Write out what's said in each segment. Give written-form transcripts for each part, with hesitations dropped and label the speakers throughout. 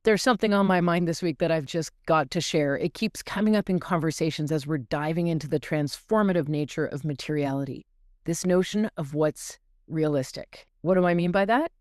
Speaker 1: There's something on my mind this week that I've just got to share. It keeps coming up in conversations as we're diving into the transformative nature of materiality. This notion of what's realistic. What do I mean by that?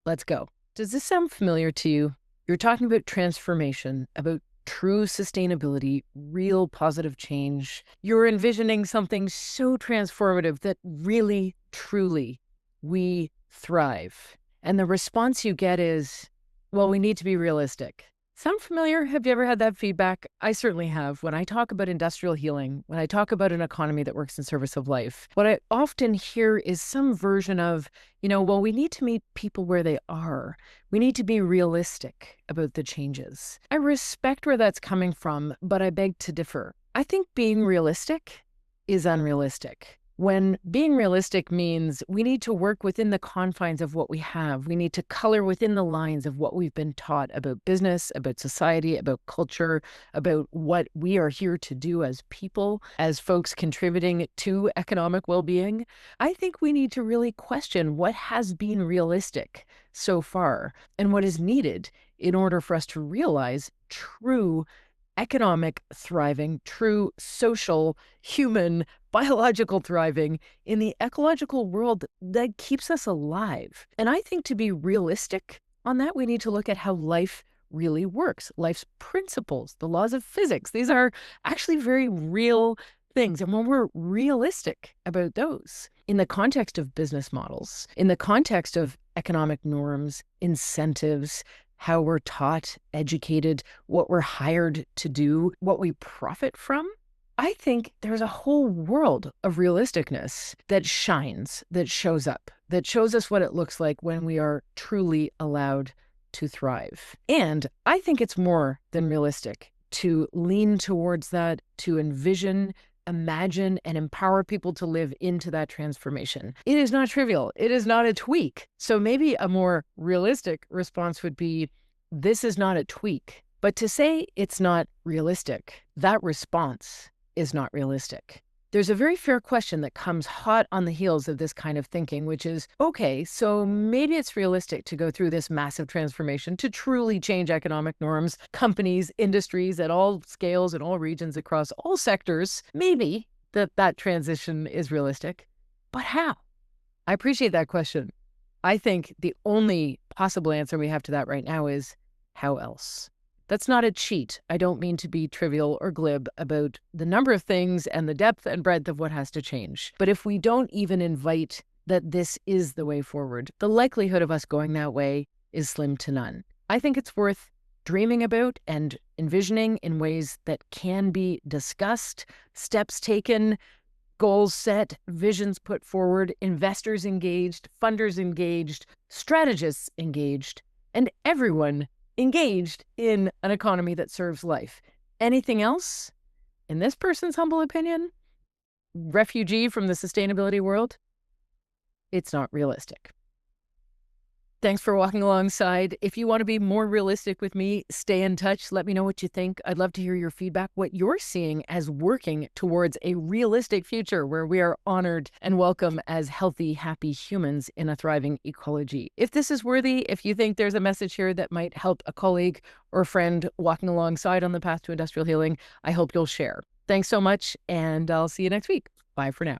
Speaker 1: Let's go. Does this sound familiar to you? You're talking about transformation, about true sustainability, real positive change. You're envisioning something so transformative that really, truly, we thrive. And the response you get is, well, we need to be realistic. Sound familiar? Have you ever had that feedback? I certainly have. When I talk about industrial healing, when I talk about an economy that works in service of life, what I often hear is some version of, well, we need to meet people where they are. We need to be realistic about the changes. I respect where that's coming from, but I beg to differ. I think being realistic is unrealistic. When being realistic means we need to work within the confines of what we have. We need to color within the lines of what we've been taught about business, about society, about culture, about what we are here to do as people, as folks contributing to economic well-being. I think we need to really question what has been realistic so far and what is needed in order for us to realize true economic thriving, true social, human, biological thriving in the ecological world that keeps us alive. And I think to be realistic on that, we need to look at how life really works, life's principles, the laws of physics. These are actually very real things. And when we're realistic about those, in the context of business models, in the context of economic norms, incentives, how we're taught, educated, what we're hired to do, what we profit from, I think there's a whole world of realisticness that shines, that shows up, that shows us what it looks like when we are truly allowed to thrive. And I think it's more than realistic to lean towards that, to envision, imagine, and empower people to live into that transformation. It is not trivial. It is not a tweak. So maybe a more realistic response would be, this is not a tweak. But to say it's not realistic, that response is not realistic. There's a very fair question that comes hot on the heels of this kind of thinking, which is, okay, so maybe it's realistic to go through this massive transformation to truly change economic norms, companies, industries at all scales and all regions across all sectors. Maybe that transition is realistic, but how? I appreciate that question. I think the only possible answer we have to that right now is how else? That's not a cheat. I don't mean to be trivial or glib about the number of things and the depth and breadth of what has to change. But if we don't even invite that this is the way forward, the likelihood of us going that way is slim to none. I think it's worth dreaming about and envisioning in ways that can be discussed, steps taken, goals set, visions put forward, investors engaged, funders engaged, strategists engaged, and everyone engaged in an economy that serves life. Anything else, in this person's humble opinion, refugee from the sustainability world, it's not realistic. Thanks for walking alongside. If you want to be more realistic with me, stay in touch. Let me know what you think. I'd love to hear your feedback, what you're seeing as working towards a realistic future where we are honored and welcome as healthy, happy humans in a thriving ecology. If this is worthy, if you think there's a message here that might help a colleague or friend walking alongside on the path to industrial healing, I hope you'll share. Thanks so much, and I'll see you next week. Bye for now.